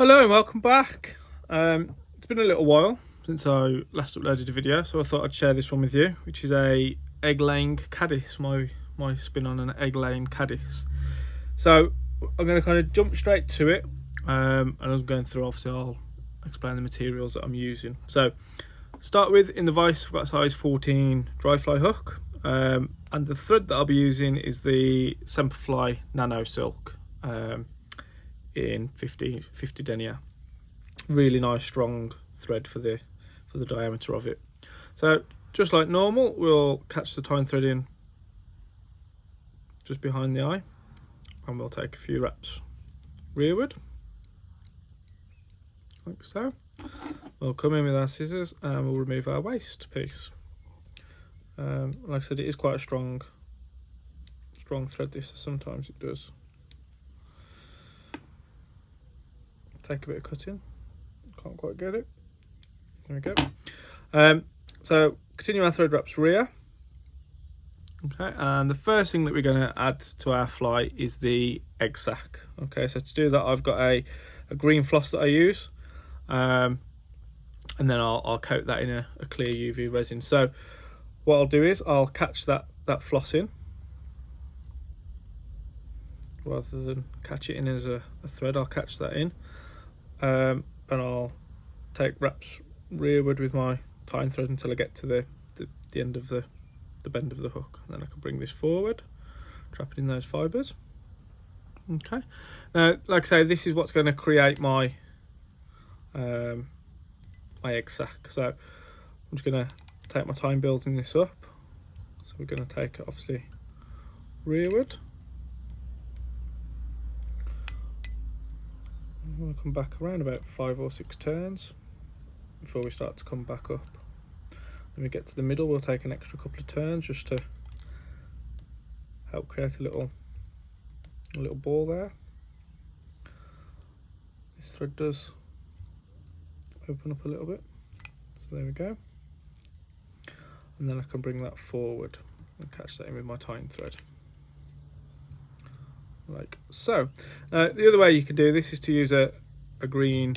Hello and welcome back. It's been a little while since I last uploaded a video, so I thought I'd share this one with you, which is a egg laying caddis, my spin on an egg laying caddis. So I'm going to kind of jump straight to it, and as I'm going through, obviously I'll explain the materials that I'm using. So start with, in the vise I've got a size 14 dry fly hook, and the thread that I'll be using is the Semperfli Nano silk in 50 denier. Really nice strong thread for the diameter of it. So just like normal, we'll catch the tying thread in just behind the eye, and we'll take a few wraps rearward like so. We'll come in with our scissors and we'll remove our waste piece. Like I said, it is quite a strong thread, this, so sometimes it does take a bit of cutting. Can't quite get it. There we go. So continue our thread wraps rear. Okay, and the first thing that we're going to add to our fly is the egg sac. Okay, so to do that, I've got a green floss that I use, and then I'll coat that in a clear UV resin. So what I'll do is I'll catch that floss in, rather than catch it in as a thread. I'll catch that in, and I'll take wraps rearward with my tying thread until I get to the end of the bend of the hook, and then I can bring this forward, trap it in those fibres. Okay, now like I say, this is what's going to create my my egg sac. So I'm just going to take my time building this up. So we're going to take it obviously rearward. I'm going to come back around about 5 or 6 turns before we start to come back up. When we get to the middle, we'll take an extra couple of turns just to help create a little ball there. This thread does open up a little bit, so there we go. And then I can bring that forward and catch that in with my tying thread, like so. The other way you can do this is to use a green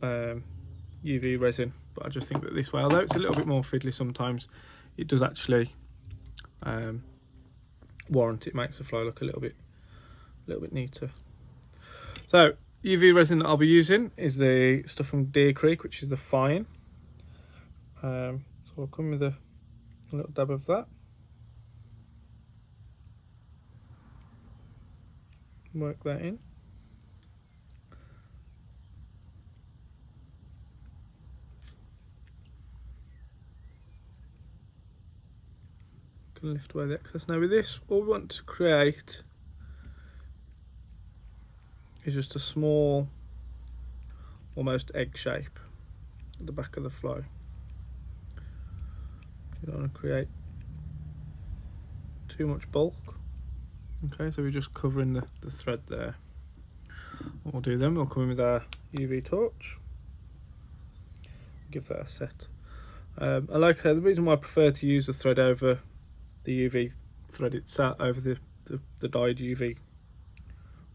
UV resin, but I just think that this way, although it's a little bit more fiddly sometimes, it does actually warrant it. Makes the fly look a little bit neater. So UV resin that I'll be using is the stuff from Deer Creek, which is the fine. So I'll come with a little dab of that, work that in. Can lift away the excess. Now with this, all we want to create is just a small, almost egg shape at the back of the fly. You don't want to create too much bulk. Okay, so we're just covering the thread there. What we'll do then, we'll come in with our UV torch, give that a set. And like I said, the reason why I prefer to use the thread over the UV thread itself, over the dyed UV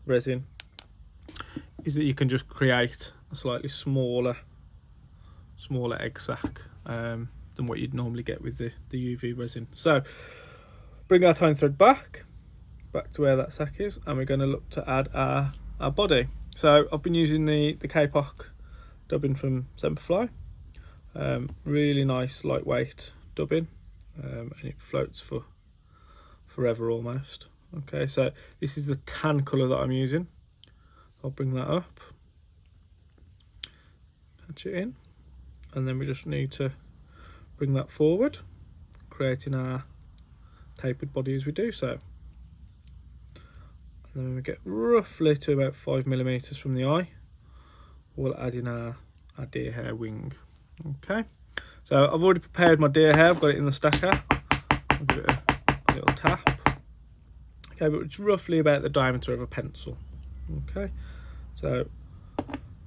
resin, is that you can just create a slightly smaller egg sac than what you'd normally get with the UV resin. So bring our tying thread back to where that sac is, and we're going to look to add our body. So I've been using the Kapok dubbing from Semperfli. Really nice lightweight dubbing, and it floats for forever almost. Okay, so this is the tan colour that I'm using. I'll bring that up, catch it in, and then we just need to bring that forward, creating our tapered body as we do so. And then when we get roughly to about 5mm from the eye, we'll add in our deer hair wing. Okay, so I've already prepared my deer hair. I've got it in the stacker. I'll give it a little tap. Okay, but it's roughly about the diameter of a pencil. Okay, so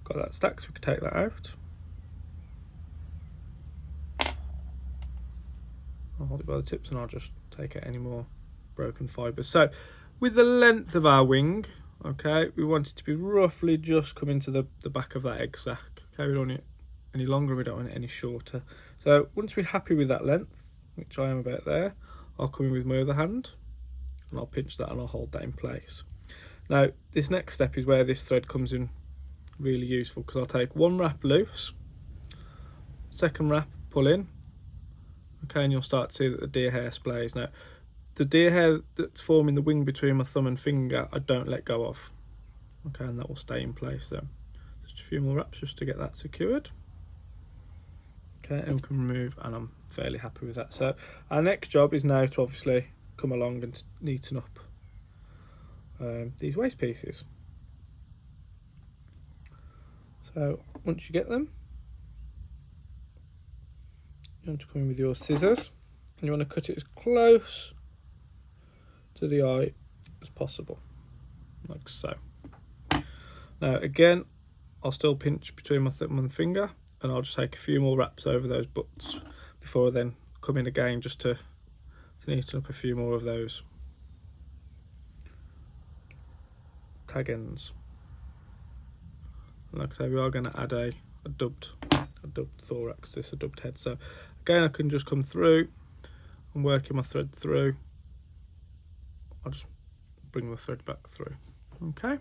got that stacked, so we can take that out. I'll hold it by the tips and I'll just take out any more broken fibres. So with the length of our wing, Okay, we want it to be roughly just coming to the back of that egg sac. Okay, we don't want it any longer, we don't want it any shorter. So once we're happy with that length, which I am about there, I'll come in with my other hand and I'll pinch that and I'll hold that in place. Now this next step is where this thread comes in really useful, because I'll take one wrap loose, second wrap pull in, okay, and you'll start to see that the deer hair splays. Now the deer hair that's forming the wing between my thumb and finger, I don't let go of, okay, and that will stay in place. So just a few more wraps just to get that secured. Okay, and we can remove, and I'm fairly happy with that. So our next job is now to obviously come along and neaten up these waist pieces. So once you get them, you want to come in with your scissors and you want to cut it as close to the eye as possible, like so. Now again, I'll still pinch between my thumb and finger, and I'll just take a few more wraps over those butts before I then come in again just to neaten up a few more of those tag ends. And like I say, we are going to add a dubbed thorax, a dubbed head. So again, I can just come through and working my thread through. I'll just bring the thread back through. Okay,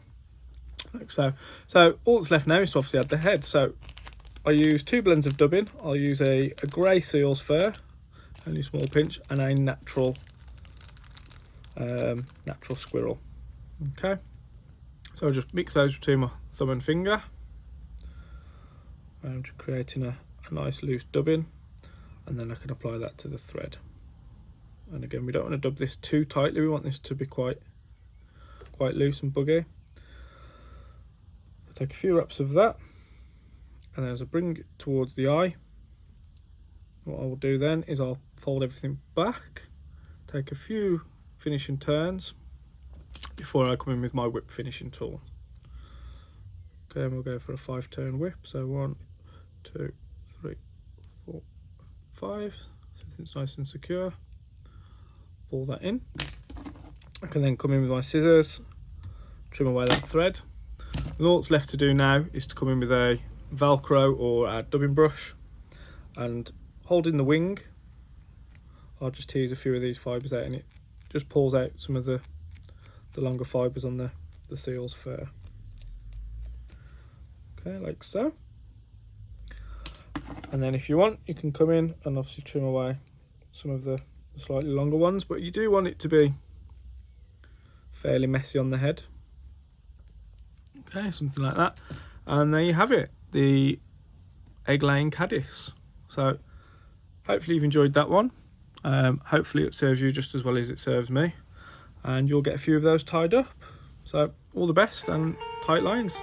like so. So all that's left now is to obviously add the head. So I use 2 blends of dubbing. I'll use a grey seal's fur, only a small pinch, and a natural squirrel. Okay, so I'll just mix those between my thumb and finger. I'm just creating a nice loose dubbing, and then I can apply that to the thread. And again, we don't want to dub this too tightly, we want this to be quite loose and buggy. I'll take a few wraps of that, and then as I bring it towards the eye, what I will do then is I'll fold everything back, take a few finishing turns before I come in with my whip finishing tool. Okay, and we'll go for a 5-turn whip. So 1, 2, 3, 4, 5. So it's nice and secure. Pull that in. I can then come in with my scissors, trim away that thread. And all that's left to do now is to come in with a Velcro or a dubbing brush, and holding the wing, I'll just tease a few of these fibres out, and it just pulls out some of the longer fibres on the seal's fur. Okay, like so. And then if you want, you can come in and obviously trim away some of the slightly longer ones, but you do want it to be fairly messy on the head. Okay, something like that. And there you have it, the egg laying caddis. So hopefully you've enjoyed that one. Hopefully it serves you just as well as it serves me, and you'll get a few of those tied up. So all the best and tight lines.